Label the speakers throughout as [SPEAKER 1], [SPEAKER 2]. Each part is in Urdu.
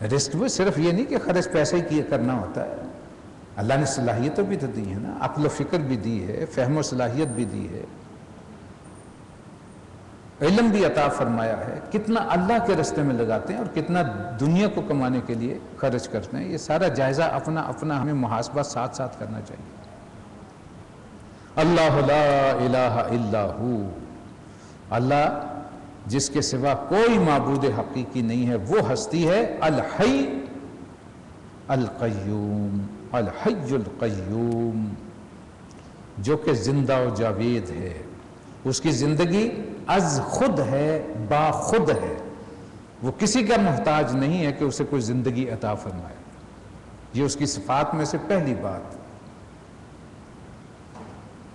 [SPEAKER 1] رزق بھی صرف یہ نہیں کہ خرچ پیسے ہی کیے کرنا ہوتا ہے، اللہ نے صلاحیتیں بھی تو دی ہیں نا، عقل و فکر بھی دی ہے، فہم و صلاحیت بھی دی ہے، علم بھی عطا فرمایا ہے، کتنا اللہ کے راستے میں لگاتے ہیں اور کتنا دنیا کو کمانے کے لیے خرچ کرتے ہیں، یہ سارا جائزہ اپنا اپنا ہمیں محاسبہ ساتھ ساتھ کرنا چاہیے۔ اللہ لا الہ الا ہو، اللہ جس کے سوا کوئی معبود حقیقی نہیں ہے، وہ ہستی ہے الحی القیوم، الحی القیوم، جو کہ زندہ و جاوید ہے، اس کی زندگی از خود ہے، با خود ہے، وہ کسی کا محتاج نہیں ہے کہ اسے کوئی زندگی عطا فرمائے، یہ اس کی صفات میں سے پہلی بات۔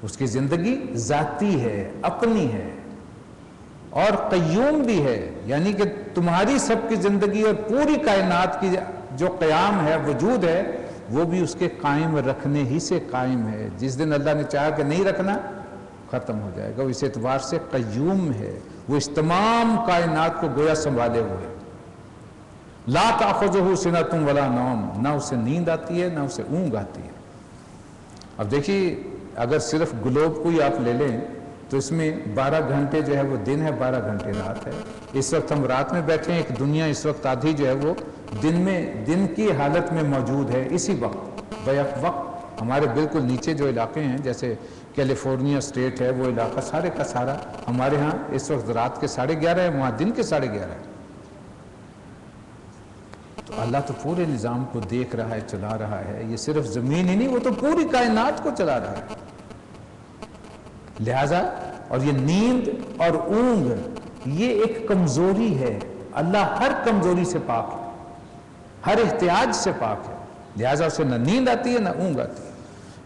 [SPEAKER 1] اس کی زندگی ذاتی ہے، اپنی ہے، اور قیوم بھی ہے، یعنی کہ تمہاری سب کی زندگی اور پوری کائنات کی جو قیام ہے، وجود ہے، وہ بھی اس کے قائم رکھنے ہی سے قائم ہے۔ جس دن اللہ نے چاہا کہ نہیں رکھنا، ختم ہو جائے گا۔ وہ اس اعتبار سے قیوم ہے، وہ اس تمام کائنات کو گویا سنبھالے ہوئے۔ لا تأخذہ سنۃ ولا نوم، نہ اسے نیند آتی ہے نہ اسے اونگ آتی ہے۔ اب دیکھیے، اگر صرف گلوب کو ہی آپ لے لیں تو اس میں 12 گھنٹے جو ہے وہ دن ہے، 12 گھنٹے رات ہے۔ اس وقت ہم رات میں بیٹھے ہیں، ایک دنیا اس وقت آدھی جو ہے وہ دن کی حالت میں موجود ہے، اسی وقت بیک وقت۔ ہمارے بالکل نیچے جو علاقے ہیں، جیسے کیلیفورنیا اسٹیٹ ہے، وہ علاقہ سارے کا سارا ہمارے ہاں اس وقت رات کے 11:30 ہے، وہاں دن کے 11:30 ہے۔ تو اللہ تو پورے نظام کو دیکھ رہا ہے، چلا رہا ہے، یہ صرف زمین ہی نہیں، وہ تو پوری کائنات کو چلا رہا ہے۔ لہذا اور یہ نیند اور اونگ یہ ایک کمزوری ہے، اللہ ہر کمزوری سے پاک ہے، ہر احتیاج سے پاک ہے، لہذا اسے نہ نیند آتی ہے نہ اونگ آتی ہے۔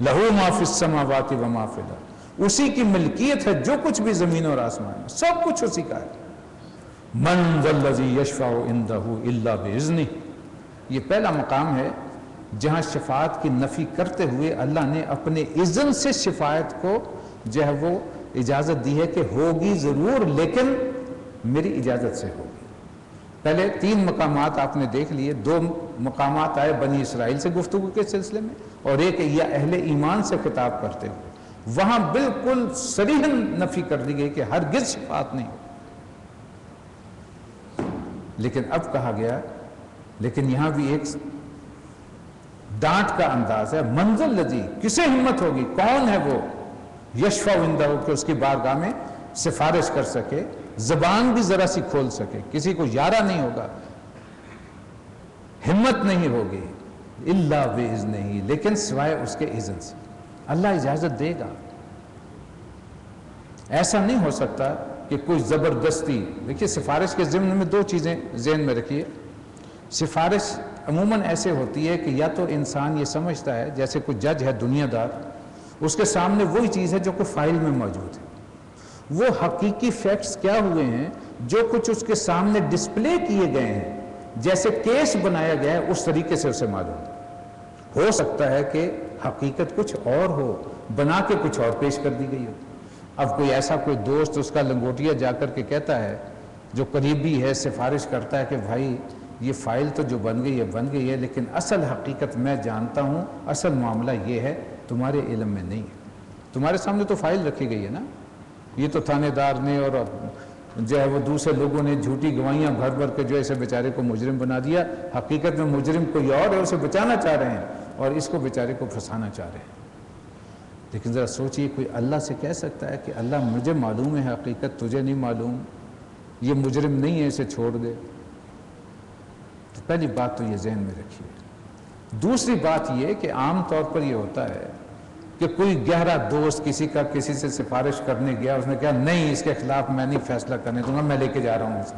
[SPEAKER 1] لہو ما فی السماوات و ما فی الارض، اسی کی ملکیت ہے جو کچھ بھی زمین اور آسمان میں، سب کچھ اسی کا ہے۔ من ذا الذی یشفع عندہ الا باذنہ، یہ پہلا مقام ہے جہاں شفاعت کی نفی کرتے ہوئے اللہ نے اپنے اذن سے شفاعت کو جو ہے وہ اجازت دی ہے کہ ہوگی ضرور، لیکن میری اجازت سے ہوگی۔ پہلے 3 مقامات آپ نے دیکھ لیے، 2 مقامات آئے بنی اسرائیل سے گفتگو کے سلسلے میں، اور ایک یا اہل ایمان سے خطاب کرتے ہوئے، وہاں بالکل صریحاً نفی کر دی گئی کہ ہرگز شفاعت نہیں ہوگی۔ لیکن اب کہا گیا، لیکن یہاں بھی ایک ڈانٹ کا انداز ہے، منزل لذی، کسے ہمت ہوگی، کون ہے وہ یشفع عندہ کہ اس کی بارگاہ میں سفارش کر سکے، زبان بھی ذرا سی کھول سکے، کسی کو یارہ نہیں ہوگا، ہمت نہیں ہوگی، الا باذنہ، لیکن سوائے اس کے اذن سے، اللہ اجازت دے گا۔ ایسا نہیں ہو سکتا کہ کوئی زبردستی، دیکھیے سفارش کے ضمن میں 2 چیزیں ذہن میں رکھیے۔ سفارش عموماً ایسے ہوتی ہے کہ یا تو انسان یہ سمجھتا ہے، جیسے کوئی جج ہے دنیا دار، اس کے سامنے وہی چیز ہے جو کہ فائل میں موجود ہے، وہ حقیقی فیکٹس کیا ہوئے ہیں، جو کچھ اس کے سامنے ڈسپلے کیے گئے ہیں، جیسے کیس بنایا گیا ہے اس طریقے سے اسے معلوم ہو سکتا ہے کہ حقیقت کچھ اور ہو، بنا کے کچھ اور پیش کر دی گئی ہو۔ اب کوئی ایسا کوئی دوست اس کا لنگوٹیا جا کر کے کہتا ہے، جو قریبی ہے، سفارش کرتا ہے کہ بھائی یہ فائل تو جو بن گئی ہے، لیکن اصل حقیقت میں جانتا ہوں، اصل معاملہ یہ ہے، تمہارے علم میں نہیں ہے، تمہارے سامنے تو فائل رکھی گئی ہے نا، یہ تو تھانے دار نے اور جو ہے وہ دوسرے لوگوں نے جھوٹی گواہیاں بھر بھر کے جو ہے اسے بیچارے کو مجرم بنا دیا، حقیقت میں مجرم کوئی اور ہے، اسے بچانا چاہ رہے ہیں اور اس کو بیچارے کو پھنسانا چاہ رہے ہیں۔ لیکن ذرا سوچئے، کوئی اللہ سے کہہ سکتا ہے کہ اللہ مجھے معلوم ہے حقیقت، تجھے نہیں معلوم، یہ مجرم نہیں ہے، اسے چھوڑ دے؟ تو پہلی بات تو یہ ذہن میں رکھیے۔ دوسری بات یہ کہ عام طور پر یہ ہوتا ہے کہ کوئی گہرا دوست کسی سے سفارش کرنے گیا، اس نے کہا نہیں اس کے خلاف میں نہیں فیصلہ کرنے دوں گا، میں لے کے جا رہا ہوں اسے۔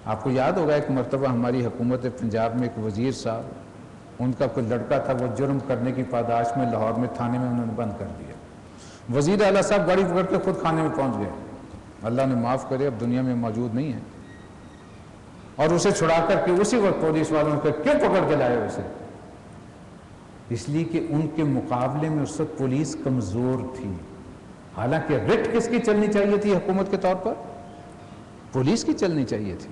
[SPEAKER 1] آپ کو یاد ہوگا ایک مرتبہ ہماری حکومت پنجاب میں ایک وزیر صاحب، ان کا کوئی لڑکا تھا، وہ جرم کرنے کی پاداش میں لاہور میں تھانے میں انہوں نے بند کر دیا۔ وزیر اعلیٰ صاحب گاڑی پکڑ کے خود کھانے میں پہنچ گئے، اللہ نے معاف کرے اب دنیا میں موجود نہیں ہے، اور اسے چھڑا کر کے اسی وقت پولیس والوں نے کہا کیوں پکڑ کے لائے اسے؟ اس لیے کہ ان کے مقابلے میں اس وقت پولیس کمزور تھی، حالانکہ رٹ کس کی چلنی چاہیے تھی حکومت کے طور پر؟ پولیس کی چلنی چاہیے تھی،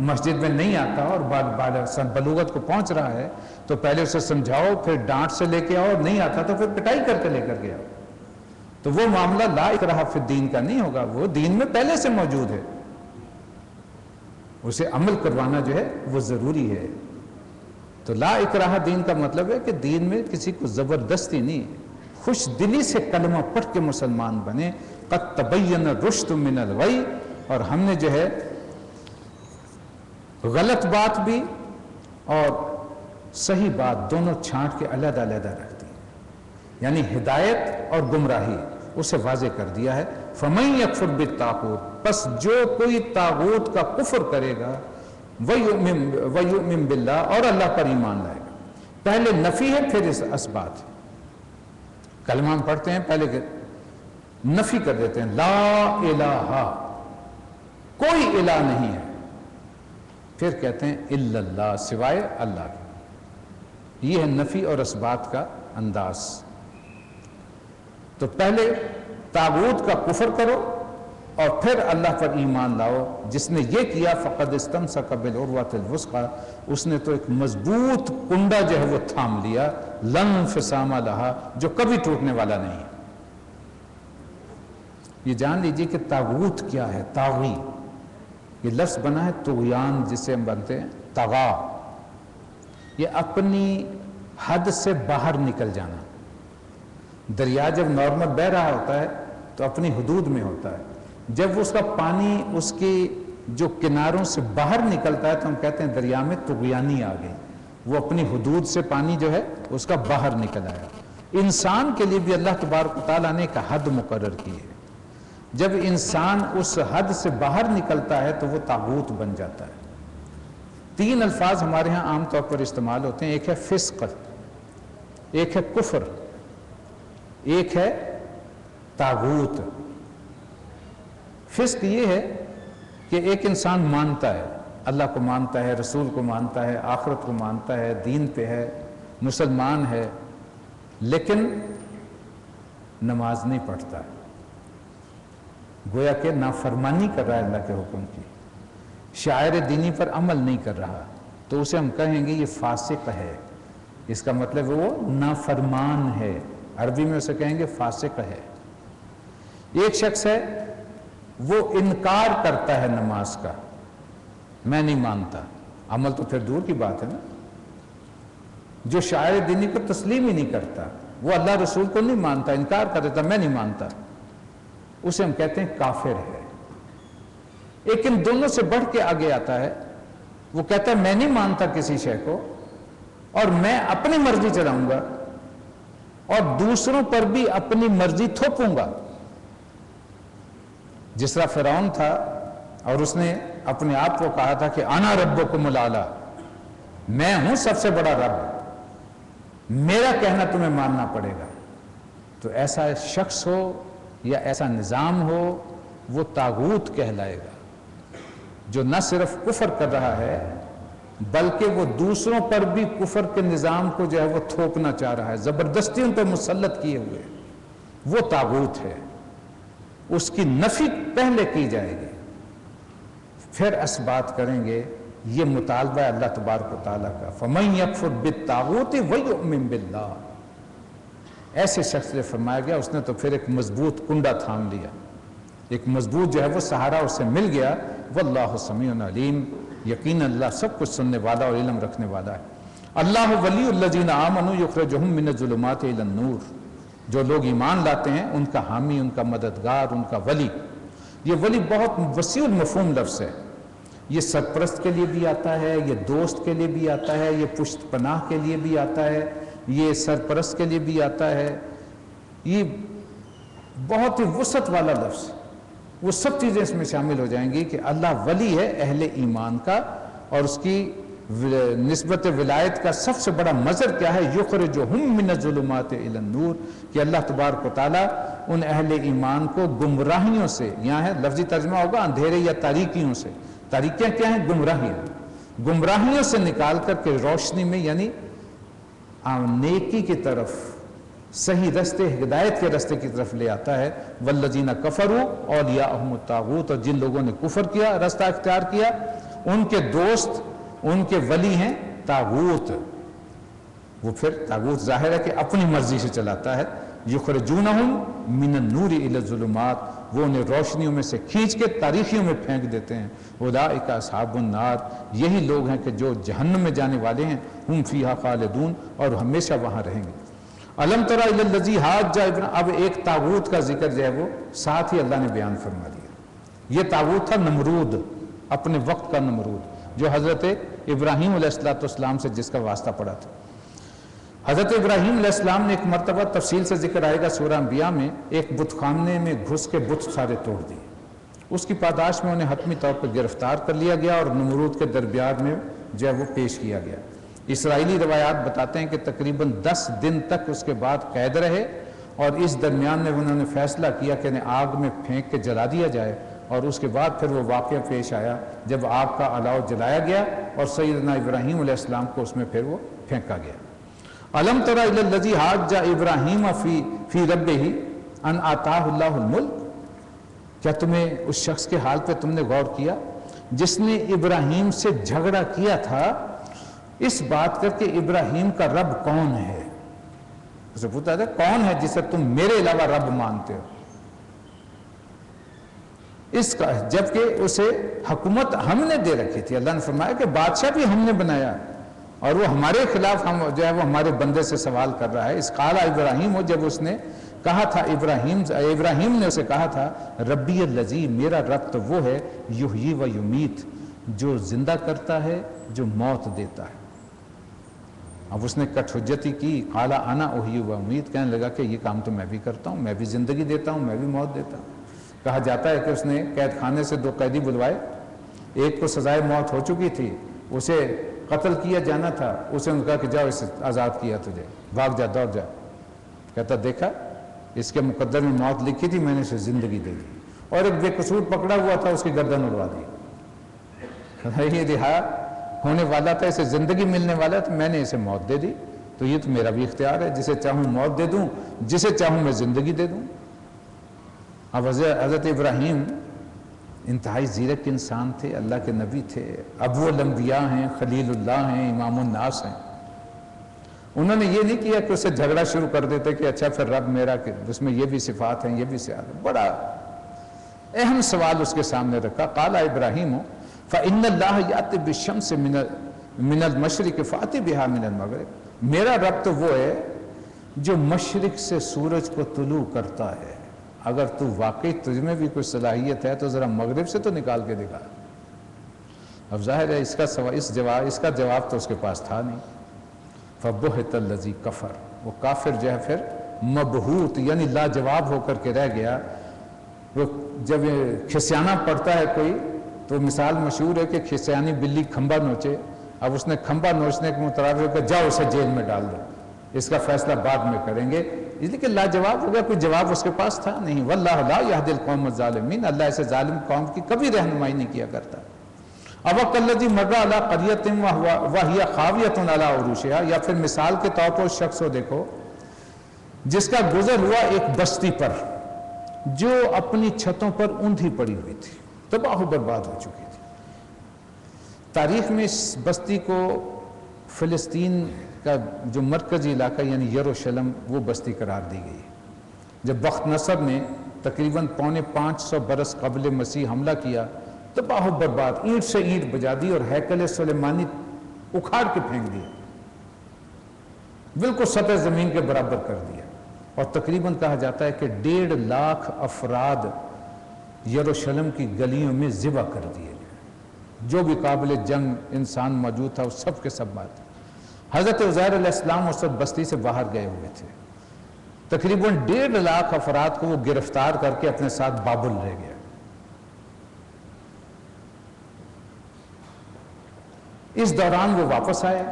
[SPEAKER 1] مسجد میں نہیں آتا اور بلوغت کو پہنچ رہا ہے تو پہلے اسے سمجھاؤ، پھر ڈانٹ سے لے کے آؤ، اور نہیں آتا تو پھر پٹائی کر کے لے کر کے آؤ. تو وہ معاملہ لا اکراہ فی الدین کا نہیں ہوگا، وہ دین میں پہلے سے موجود ہے، اسے عمل کروانا جو ہے وہ ضروری ہے. تو لا اکراہ دین کا مطلب ہے کہ دین میں کسی کو زبردستی نہیں، خوش دلی سے کلمہ پڑھ کے مسلمان بنے. قد تبین الرشد من الغی، اور ہم نے جو ہے غلط بات بھی اور صحیح بات دونوں چھانٹ کے علیحدہ علیحدہ رکھ دی، یعنی ہدایت اور گمراہی اسے واضح کر دیا ہے. فَمَن يَكْفُرْ بِالطَّاغُوتِ، پس جو کوئی طاغوت کا کفر کرے گا، وَيُؤْمِن بِاللَّهِ، اور اللہ پر ایمان لائے گا. پہلے نفی ہے پھر اثبات ہے. کلمہ ہم پڑھتے ہیں پہلے نفی کر دیتے ہیں، لا الہ، کوئی الہ نہیں ہے، پھر کہتے ہیں الا اللہ، سوائے اللہ کے. یہ ہے نفی اور اثبات کا انداز. تو پہلے طاغوت کا کفر کرو اور پھر اللہ پر ایمان لاؤ. جس نے یہ کیا فقد استمسک بالعروۃ الوثقی، اس نے تو ایک مضبوط کنڈا جو ہے وہ تھام لیا، لن انفصام لہا، جو کبھی ٹوٹنے والا نہیں. یہ جان لیجیے کہ طاغوت کیا ہے. طاغی، یہ لفظ بنا ہے طغیان، جسے ہم بنتے ہیں طغا، یہ اپنی حد سے باہر نکل جانا. دریا جب نارمل بہہ رہا ہوتا ہے تو اپنی حدود میں ہوتا ہے، جب اس کا پانی اس کی جو کناروں سے باہر نکلتا ہے تو ہم کہتے ہیں دریا میں طغیانی آ گئی، وہ اپنی حدود سے پانی جو ہے اس کا باہر نکل آیا. انسان کے لیے بھی اللہ تبارک و تعالیٰ نے ایک حد مقرر کی ہے. جب انسان اس حد سے باہر نکلتا ہے تو وہ طاغوت بن جاتا ہے. 3 الفاظ ہمارے ہاں عام طور پر استعمال ہوتے ہیں، ایک ہے فسق، ایک ہے کفر، ایک ہے طاغوت. فسق یہ ہے کہ ایک انسان مانتا ہے، اللہ کو مانتا ہے، رسول کو مانتا ہے، آخرت کو مانتا ہے، دین پہ ہے، مسلمان ہے، لیکن نماز نہیں پڑھتا، گویا کہ نافرمانی کر رہا ہے اللہ کے حکم کی، شعائر دینی پر عمل نہیں کر رہا، تو اسے ہم کہیں گے یہ فاسق ہے. اس کا مطلب وہ نافرمان ہے، عربی میں اسے کہیں گے فاسق ہے. ایک شخص ہے وہ انکار کرتا ہے نماز کا، میں نہیں مانتا، عمل تو پھر دور کی بات ہے نا. جو شاعر دینی کو تسلیم ہی نہیں کرتا، وہ اللہ رسول کو نہیں مانتا، انکار کر دیتا، میں نہیں مانتا، اسے ہم کہتے ہیں کافر ہے. ایک ان دونوں سے بڑھ کے آگے آتا ہے، وہ کہتا ہے میں نہیں مانتا کسی شے کو اور میں اپنی مرضی چلاؤں گا اور دوسروں پر بھی اپنی مرضی تھوپوں گا. جس طرح فرعون تھا اور اس نے اپنے آپ کو کہا تھا کہ انا ربکم الاعلی، میں ہوں سب سے بڑا رب، میرا کہنا تمہیں ماننا پڑے گا. تو ایسا شخص ہو یا ایسا نظام ہو وہ طاغوت کہلائے گا، جو نہ صرف کفر کر رہا ہے بلکہ وہ دوسروں پر بھی کفر کے نظام کو جو ہے وہ تھوپنا چاہ رہا ہے، زبردستی ان پہ مسلط کیے ہوئے، وہ طاغوت ہے. اس کی نفی پہلے کی جائے گی، پھر اسبات کریں گے. یہ مطالبہ ہے اللہ تبارک و تعالیٰ کا، فَمَن يَكْفُرْ بِالطَّاغُوتِ وَيُؤْمِن بِاللَّهِ. ایسے شخص سے فرمایا گیا اس نے تو پھر ایک مضبوط کنڈا تھام لیا، ایک مضبوط جو ہے وہ سہارا اسے مل گیا. واللہ سمیع علیم، یقین اللہ سب کچھ سننے والا اور علم رکھنے والا ہے. اللہ ولی الذین آمنوا یخرجہم من الظلمات الی النور. جو لوگ ایمان لاتے ہیں ان کا حامی، ان کا مددگار، ان کا ولی. یہ ولی بہت وسیع المفہوم لفظ ہے، یہ سرپرست کے لیے بھی آتا ہے، یہ دوست کے لیے بھی آتا ہے، یہ پشت پناہ کے لیے بھی آتا ہے، یہ سرپرست کے لیے بھی آتا ہے. یہ بہت ہی وسعت والا لفظ، وہ سب چیزیں اس میں شامل ہو جائیں گی کہ اللہ ولی ہے اہل ایمان کا. اور اس کی نسبت ولایت کا سب سے بڑا مظہر کیا ہے؟ یخرجہم من الظلمات الی النور، کہ اللہ تبارک و تعالیٰ ان اہل ایمان کو گمراہیوں سے، یہاں ہے لفظی ترجمہ ہوگا اندھیرے یا تاریکیوں سے. تاریکیاں کیا ہیں؟ گمراہیاں. گمراہیوں سے نکال کر کے روشنی میں، یعنی نیکی کی طرف، صحیح رستے، ہدایت کے رستے کی طرف لے آتا ہے. والذین کفروا اولیاءہم الطاغوت، اور جن لوگوں نے کفر کیا، رستہ اختیار کیا، ان کے دوست ان کے ولی ہیں طاغوت. وہ پھر طاغوت ظاہر ہے کہ اپنی مرضی سے چلاتا ہے. یخرجونہم من النور الی الظلمات، وہ انہیں روشنیوں میں سے کھینچ کے تاریکیوں میں پھینک دیتے ہیں. اولئک اصحاب النار، یہی لوگ ہیں کہ جو جہنم میں جانے والے ہیں. ہم فیہا خالدون، اور ہمیشہ وہاں رہیں گے. الم تری الی الذی حاج ابراہیم، اب ایک طاغوت کا ذکر جو ہے وہ ساتھ ہی اللہ نے بیان فرما دیا. یہ طاغوت تھا نمرود، اپنے وقت کا نمرود، جو حضرت ابراہیم علیہ السلام سے جس کا واسطہ پڑا تھا. حضرت ابراہیم علیہ السلام نے ایک مرتبہ، تفصیل سے ذکر آئے گا سورہ انبیاء میں، ایک بت خانے میں گھس کے بت سارے توڑ دیے. اس کی پاداش میں انہیں حتمی طور پر گرفتار کر لیا گیا اور نمرود کے دربار میں جو ہے وہ پیش کیا گیا. اسرائیلی روایات بتاتے ہیں کہ تقریباً 10 دن تک اس کے بعد قید رہے، اور اس درمیان میں انہوں نے فیصلہ کیا کہ انہیں آگ میں پھینک کے جلا دیا جائے. اور اس کے بعد پھر وہ واقعہ پیش آیا جب آگ کا الاؤ جلایا گیا اور سیدنا ابراہیم علیہ السلام کو اس میں پھر وہ پھینکا گیا. الم تر الی الذی حاج ابراہیم فی ربہ ان آتاہ اللہ الملک، کیا تمہیں اس شخص کے حال پہ تم نے غور کیا جس نے ابراہیم سے جھگڑا کیا تھا اس بات کر کے ابراہیم کا رب کون ہے؟ اسے پوچھا تھا کون ہے جسے تم میرے علاوہ رب مانتے ہو؟ اس کا، جبکہ اسے حکومت ہم نے دے رکھی تھی. اللہ نے فرمایا کہ بادشاہ بھی ہم نے بنایا، اور وہ ہمارے خلاف ہم جو ہے وہ ہمارے بندے سے سوال کر رہا ہے. اس قال ابراہیم، جب اس نے کہا تھا ابراہیم نے اسے کہا تھا ربی الذی، میرا رب تو وہ ہے، یحیی و یمیت، جو زندہ کرتا ہے جو موت دیتا ہے. اب اس نے کٹ حجتی کی، قال انا احیی و امیت، کہنے لگا کہ یہ کام تو میں بھی کرتا ہوں، میں بھی زندگی دیتا ہوں، میں بھی موت دیتا ہوں. کہا جاتا ہے کہ اس نے قید خانے سے 2 قیدی بلوائے، ایک کو سزائے موت ہو چکی تھی، اسے قتل کیا جانا تھا. اسے نے کہا کہ جاؤ اسے آزاد کیا تجھے، بھاگ جا، دوڑ جا. کہتا دیکھا اس کے مقدر میں موت لکھی تھی، میں نے اسے زندگی دے دی. اور ایک بے قصور پکڑا ہوا تھا، اس کی گردن اڑوا دی. یہ رہا ہونے والا تھا، اسے زندگی ملنے والا تھا، میں نے اسے موت دے دی. تو یہ تو میرا بھی اختیار ہے، جسے چاہوں موت دے دوں، جسے چاہوں میں زندگی دے دوں. اب حضرت ابراہیم انتہائی زیرک انسان تھے، اللہ کے نبی تھے، ابو الانبیاء ہیں، خلیل اللہ ہیں، امام الناس ہیں. انہوں نے یہ نہیں کیا کہ اسے جھگڑا شروع کر دیتے کہ اچھا پھر رب میرا، کہ اس میں یہ بھی صفات ہیں، یہ بھی صفات ہیں. بڑا اہم سوال اس کے سامنے رکھا. قال ابراہیم فإن اللہ یأتی بالشمس من المشرق فأتی بہا من المغرب، میرا رب تو وہ ہے جو مشرق سے سورج کو طلوع کرتا ہے. اگر تو واقعی تجھ میں بھی کوئی صلاحیت ہے تو ذرا مغرب سے تو نکال کے دکھا. اب ظاہر ہے اس کا جواب تو اس کے پاس تھا نہیں. فبہت الذی کفر، وہ کافر جو ہے پھر مبہوت یعنی لاجواب ہو کر کے رہ گیا. وہ جب کھسیانا پڑتا ہے کوئی تو مثال مشہور ہے کہ کھسیانی بلی کھمبا نوچے. اب اس نے کھمبا نوچنے کے مطابق جاؤ اسے جیل میں ڈال دو، اس کا فیصلہ بعد میں کریں گے. اس لیے کہ لاجواب ہو گیا، کوئی جواب اس کے پاس تھا نہیں. واللہ لا یہدی القوم الظالمین، اللہ ایسے ظالم قوم کی کبھی رہنمائی نہیں کیا کرتا. اب کالذی مر علی قریۃ وہی خاویۃ علی عروشہا، یا پھر مثال کے طور پر اس شخص کو دیکھو جس کا گزر ہوا ایک بستی پر جو اپنی چھتوں پر اوندھی پڑی ہوئی تھی، تباہ و برباد ہو چکی تھی. تاریخ میں اس بستی کو فلسطین کا جو مرکزی علاقہ یعنی یروشلم، وہ بستی قرار دی گئی. جب بخت نصر نے تقریباً 550 برس قبل مسیح حملہ کیا، تباہ و برباد، اینٹ سے اینٹ بجا دی اور ہیکل سلیمانی اکھاڑ کے پھینک دیا، بالکل سطح زمین کے برابر کر دیا. اور تقریباً کہا جاتا ہے کہ 1.5 لاکھ افراد یروشلم کی گلیوں میں ذبح کر دیے گئے. جو بھی قابل جنگ انسان موجود تھا وہ سب کے سب مات. حضرت عزیر علیہ السلام اس وقت بستی سے باہر گئے ہوئے تھے. تقریباً 1.5 لاکھ افراد کو وہ گرفتار کر کے اپنے ساتھ بابل لے گیا. اس دوران وہ واپس آئے.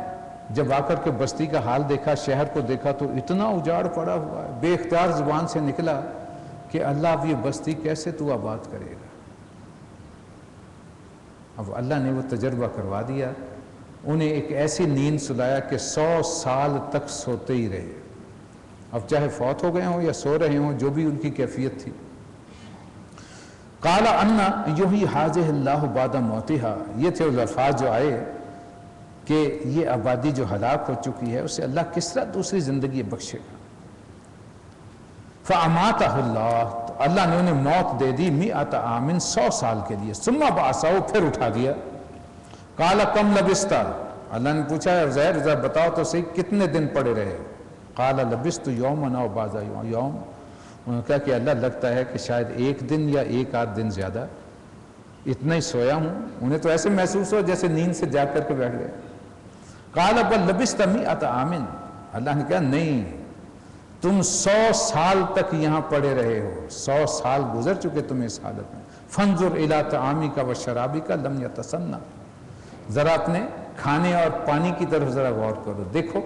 [SPEAKER 1] جب آ کر کے بستی کا حال دیکھا، شہر کو دیکھا تو اتنا اجاڑ پڑا ہوا ہے. بے اختیار زبان سے نکلا کہ اللہ اب یہ بستی کیسے تو آباد کرے گا. اب اللہ نے وہ تجربہ کروا دیا، انہیں ایک ایسی نیند سلایا کہ 100 سال تک سوتے ہی رہے. اب چاہے فوت ہو گئے ہوں یا سو رہے ہوں، جو بھی ان کی کیفیت تھی. قال انا یحیی ھذہ اللہ بعد موتہا، یہ تھے وہ الفاظ جو آئے کہ یہ آبادی جو ہلاک ہو چکی ہے اسے اللہ کس طرح دوسری زندگی بخشے گا۔ فاماتہ اللہ، تو اللہ نے انہیں موت دے دی، 100 عام 100 سال کے لیے، ثم بعثہ، پھر اٹھا دیا۔ قال کم لبثت، اللہ نے پوچھا عزیر ذرا بتاؤ تو صحیح کتنے دن پڑے رہے؟ قال لبثت یوما او بعض یوم، انہوں نے کہا کہ اللہ لگتا ہے کہ شاید ایک دن یا ایک آدھ دن زیادہ، اتنا ہی سویا ہوں۔ انہیں تو ایسے محسوس ہو جیسے نیند سے جاگ کر کے بیٹھ گئے۔ قال بل لبثت 100 عام، اللہ نے کہا نہیں، تم 100 سال تک یہاں پڑے رہے ہو، 100 سال گزر چکے تمہیں اس حالت میں۔ فانظر الی طعامک و شرابک لم یتسنہ، ذرا اپنے کھانے اور پانی کی طرف ذرا غور کرو، دیکھو۔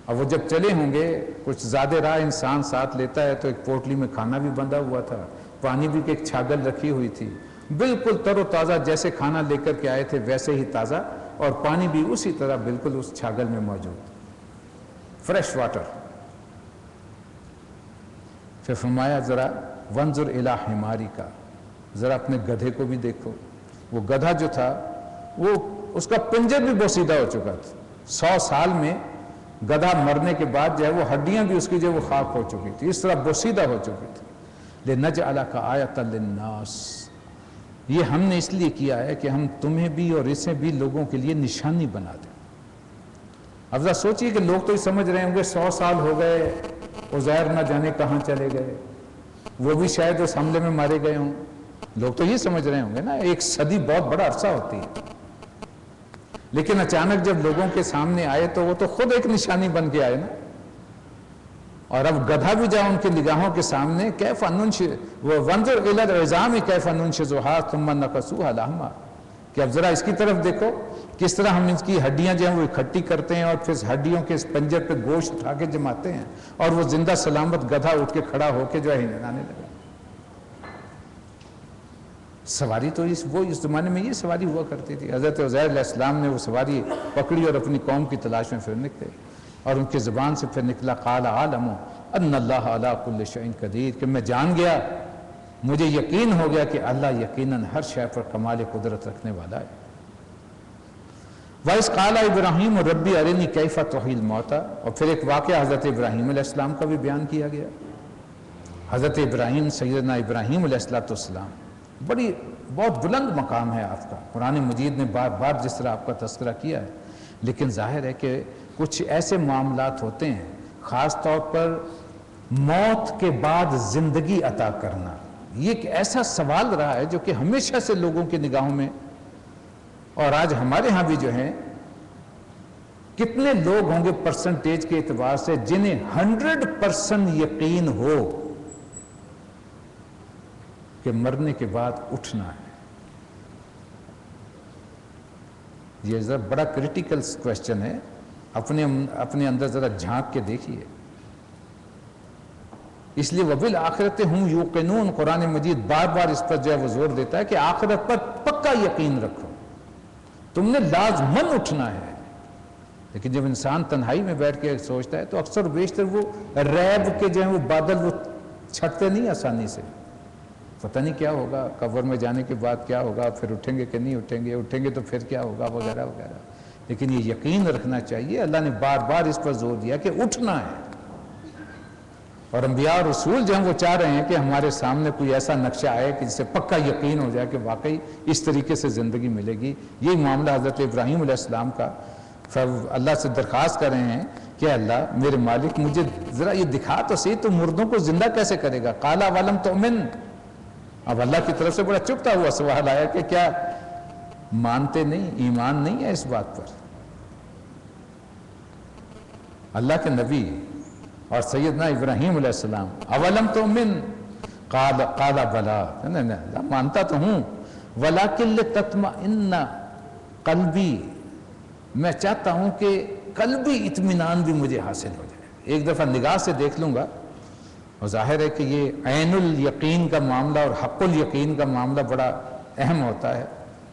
[SPEAKER 1] اب وہ جب چلے ہوں گے، کچھ زیادہ راہ انسان ساتھ لیتا ہے تو ایک پوٹلی میں کھانا بھی بندھا ہوا تھا، پانی بھی ایک چھاگل رکھی ہوئی تھی، بالکل تر و تازہ، جیسے کھانا لے کر کے آئے تھے ویسے ہی تازہ، اور پانی بھی اسی طرح بالکل اس چھاگل میں موجود، فریش واٹر۔ پھر فرمایا ذرا وانظر الی حمارک، ذرا اپنے گدھے کو بھی دیکھو۔ وہ گدھا جو تھا وہ اس کا پنجر بھی بوسیدہ ہو چکا تھا، 100 سال میں گدھا مرنے کے بعد جو ہے وہ ہڈیاں بھی اس کی جو وہ خاک ہو چکی تھی، اس طرح بوسیدہ ہو چکی تھی۔ لنجعلک آیۃ للناس، یہ ہم نے اس لیے کیا ہے کہ ہم تمہیں بھی اور اسے بھی لوگوں کے لیے نشانی بنا دیں۔ اب ذرا سوچئے کہ لوگ تو یہ سمجھ رہے ہوں گے 100 سال ہو گئے، عزیر نہ جانے کہاں چلے گئے، وہ بھی شاید اس حملے میں مارے گئے ہوں، لوگ تو یہ سمجھ رہے ہوں گے نا، 1 صدی بہت بڑا عرصہ ہوتی ہے۔ لیکن اچانک جب لوگوں کے سامنے آئے تو وہ تو خود ایک نشانی بن کے آئے نا، اور اب گدھا بھی جا ان کی نگاہوں کے سامنے، کیف وانظر الی العظام کیف ننشزها ثم نکسوها لحما، کہ اب ذرا اس کی طرف دیکھو کس طرح ہم اس کی ہڈیاں جو ہیں وہ اکٹھی کرتے ہیں اور پھر ہڈیوں کے اس پنجر پہ گوشت اٹھا کے جماتے ہیں، اور وہ زندہ سلامت گدھا اٹھ کے کھڑا ہو کے جو ہے ہنانے لگا۔ سواری تو وہ اس زمانے میں یہ سواری ہوا کرتی تھی۔ حضرت عزیر علیہ السلام نے وہ سواری پکڑی اور اپنی قوم کی تلاش میں پھر نکلے، اور ان کی زبان سے پھر نکلا قال عالم ان اللہ علی کل شیء قدیر، کہ میں جان گیا، مجھے یقین ہو گیا کہ اللہ یقیناً ہر شے پر کمال قدرت رکھنے والا ہے۔ وَإِذْ قَالَ إِبْرَاهِيمُ رَبِّ أَرِنِي كَيْفَ تُحْيِي الْمَوْتَى، اور پھر ایک واقعہ حضرت ابراہیم علیہ السلام کا بھی بیان کیا گیا۔ حضرت ابراہیم، سیدنا ابراہیم علیہ السلام، بہت بلند مقام ہے آپ کا، قرآن مجید نے بار بار جس طرح آپ کا تذکرہ کیا ہے، لیکن ظاہر ہے کہ کچھ ایسے معاملات ہوتے ہیں، خاص طور پر موت کے بعد زندگی عطا کرنا، یہ ایک ایسا سوال رہا ہے جو کہ ہمیشہ سے لوگوں کی نگاہوں میں، اور آج ہمارے ہاں بھی جو ہیں کتنے لوگ ہوں گے پرسنٹیج کے اعتبار سے جنہیں 100% یقین ہو کہ مرنے کے بعد اٹھنا ہے۔ یہ ذرا بڑا کریٹیکل کویسچن ہے، اپنے اندر ذرا جھانک کے دیکھیے۔ اس لیے وَبِالْآخِرَةِ هُمْ يُوقِنُونَ، قرآن مجید بار بار اس پر جو ہے وہ زور دیتا ہے کہ آخرت پر پکا یقین رکھو، تم نے لازماً اٹھنا ہے۔ لیکن جب انسان تنہائی میں بیٹھ کے سوچتا ہے تو اکثر بیشتر وہ ریب کے جو ہیں وہ بادل وہ چھٹتے نہیں آسانی سے، پتہ نہیں کیا ہوگا، قبر میں جانے کے بعد کیا ہوگا، پھر اٹھیں گے کہ نہیں اٹھیں گے تو پھر کیا ہوگا، وغیرہ وغیرہ۔ لیکن یہ یقین رکھنا چاہیے، اللہ نے بار بار اس پر زور دیا کہ اٹھنا ہے، اور انبیاء اور رسول جو ہیں وہ چاہ رہے ہیں کہ ہمارے سامنے کوئی ایسا نقشہ آئے کہ جس سے پکا یقین ہو جائے کہ واقعی اس طریقے سے زندگی ملے گی۔ یہی معاملہ حضرت ابراہیم علیہ السلام کا، اللہ سے درخواست کر رہے ہیں کہ اللہ میرے مالک مجھے ذرا یہ دکھا تو صحیح، تو مردوں کو زندہ کیسے کرے گا؟ قال ولم تؤمن، اب اللہ کی طرف سے بڑا چپتا ہوا سوال آیا کہ کیا مانتے نہیں، ایمان نہیں ہے اس بات پر؟ اللہ کے نبی اور سیدنا ابراہیم علیہ السلام، اولم تؤمن قال بلا، اللہ مانتا تو ہوں، ولکن لتطمئن قلبی، میں چاہتا ہوں کہ قلبی اطمینان بھی مجھے حاصل ہو جائے، ایک دفعہ نگاہ سے دیکھ لوں گا۔ اور ظاہر ہے کہ یہ عین الیقین کا معاملہ اور حق الیقین کا معاملہ بڑا اہم ہوتا ہے۔